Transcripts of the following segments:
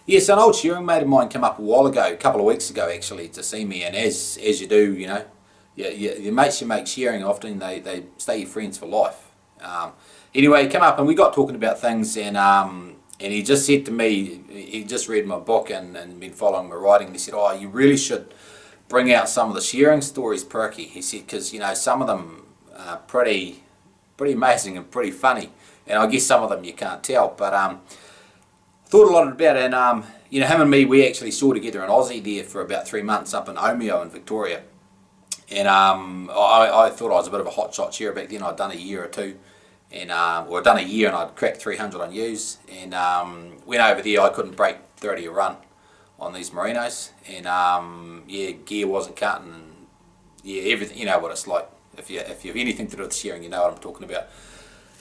Yes, an old shearing mate of mine came up a while ago, a couple of weeks ago actually, to see me, and as you do, you know, your mates you make shearing often, they stay your friends for life. Anyway, he came up and we got talking about things, and he just said to me, he just read my book and been following my writing, and he said, oh, you really should bring out some of the shearing stories, Perky. He said, because, you know, some of them are pretty amazing and pretty funny, and I guess some of them you can't tell, but thought a lot about it, and you know, him and me, we actually saw together in Aussie there for about 3 months up in Omeo in Victoria, and I thought I was a bit of a hot shot shearer back then. I'd done a year or two, and or I'd done a year and I'd cracked 300 on ewes, and went over there. I couldn't break 30 a run on these merinos, and yeah, gear wasn't cutting, and yeah, everything, you know what it's like. If you have anything to do with shearing, you know what I'm talking about.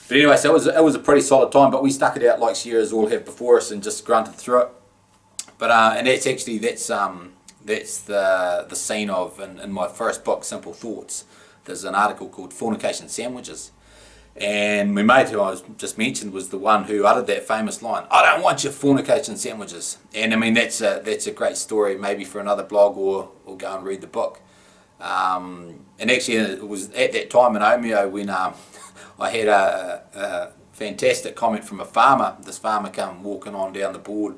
But anyway, so it was a pretty solid time, but we stuck it out like shearers all have before us and just grunted through it. But and that's actually that's the scene of in my first book, Simple Thoughts. There's an article called Fornication Sandwiches, and my mate who I was just mentioned was the one who uttered that famous line, "I don't want your fornication sandwiches." And I mean that's a great story, maybe for another blog or go and read the book. And actually, it was at that time in Omeo when I had a fantastic comment from a farmer. This farmer came walking on down the board,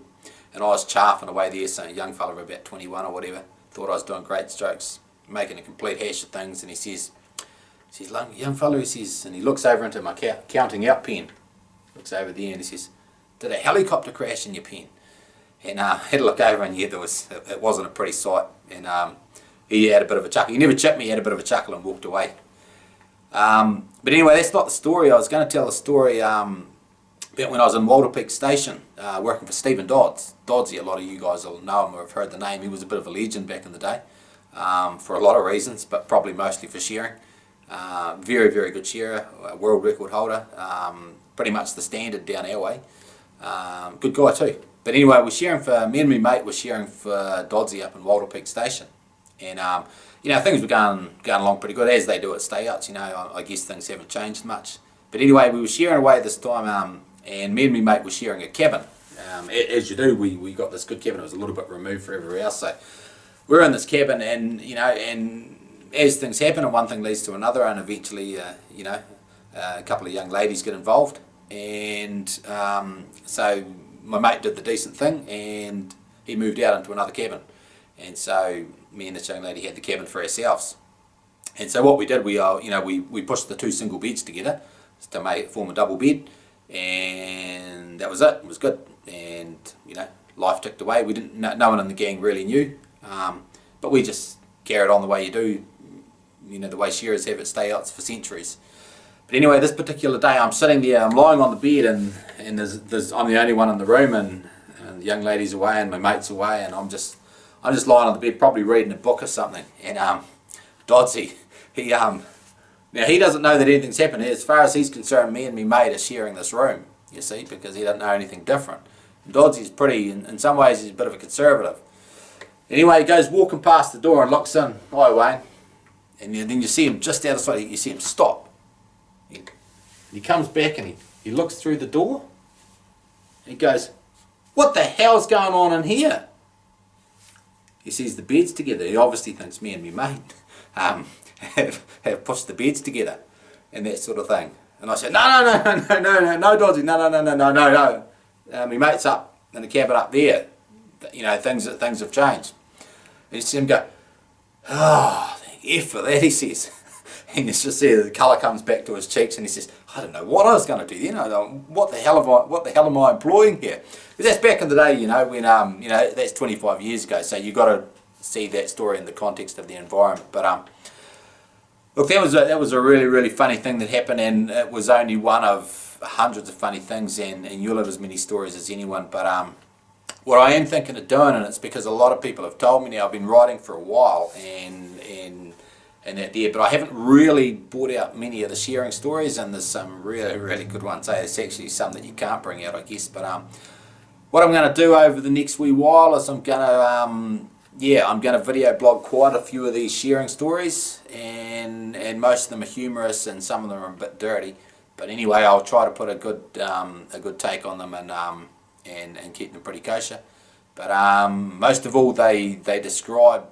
and I was chaffing away there, saying, a young fella of about 21 or whatever, thought I was doing great strokes, making a complete hash of things, and he says, young fella, he says, and he looks over into my counting out pen, looks over there, and he says, did a helicopter crash in your pen? And I had a look over, and yeah, it wasn't a pretty sight, and he had a bit of a chuckle. He never chipped me, he had a bit of a chuckle and walked away. But anyway, that's not the story. I was going to tell a story about when I was in Walter Peak Station working for Stephen Dodds. Doddsy, a lot of you guys will know him or have heard the name. He was a bit of a legend back in the day for a lot of reasons, but probably mostly for shearing. Very, very good shearer, world record holder, pretty much the standard down our way. Good guy too. But anyway, me and my mate were shearing for Doddsy up in Walter Peak Station. And you know, things were going along pretty good, as they do at stay-outs. You know, I guess things haven't changed much. But anyway, we were shearing away this time, and me and my mate were sharing a cabin. As you do, we got this good cabin. It was a little bit removed from everywhere else. So we're in this cabin, and you know, and as things happen, and one thing leads to another, and eventually, you know, a couple of young ladies get involved, and so my mate did the decent thing, and he moved out into another cabin. And so me and this young lady had the cabin for ourselves. And so what we did, we pushed the two single beds together to form a double bed, and that was it. It was good, and you know, life ticked away. We didn't. No one in the gang really knew, but we just carried on the way you do. You know, the way shearers have at stay-outs for centuries. But anyway, this particular day, I'm sitting there, I'm lying on the bed, and I'm the only one in the room, and the young lady's away, and my mate's away, and I'm just lying on the bed, probably reading a book or something. And Dodsy, now he doesn't know that anything's happened. As far as he's concerned, me and me mate are sharing this room, you see, because he doesn't know anything different. And Dodsy's pretty, in some ways, he's a bit of a conservative. Anyway, he goes walking past the door and looks in. Hi, Wayne. And then you see him just outside, you see him stop. He comes back and he looks through the door. And he goes, what the hell's going on in here? He sees the beds together. He obviously thinks me and me mate have pushed the beds together and that sort of thing. And I said, no, Dodgy, no. My mate's up in the cabin up there. You know, things have changed. And you see him go, oh, F for that, he says. And you just see the colour comes back to his cheeks, and he says, I don't know what I was going to do. You know, what the hell am I employing here? Because that's back in the day, you know, when you know, that's 25 years ago. So you got to see that story in the context of the environment. But look, that was a really, really funny thing that happened, and it was only one of hundreds of funny things, and you'll have as many stories as anyone. But what I am thinking of doing, and it's because a lot of people have told me now, I've been writing for a while, and that there, but I haven't really brought out many of the shearing stories, and there's some really, really good ones. There's actually some that you can't bring out, I guess. But what I'm going to do over the next wee while is I'm going to video blog quite a few of these shearing stories, and most of them are humorous, and some of them are a bit dirty. But anyway, I'll try to put a good take on them, and keep them pretty kosher. But most of all, they describe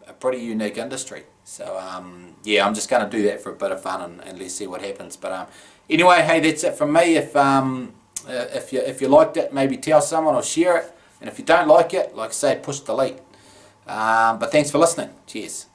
a pretty unique industry. So yeah, I'm just going to do that for a bit of fun, and let's see what happens. But anyway, hey, that's it from me. If you liked it, maybe tell someone or share it. And if you don't like it, like I say, push delete. But thanks for listening. Cheers.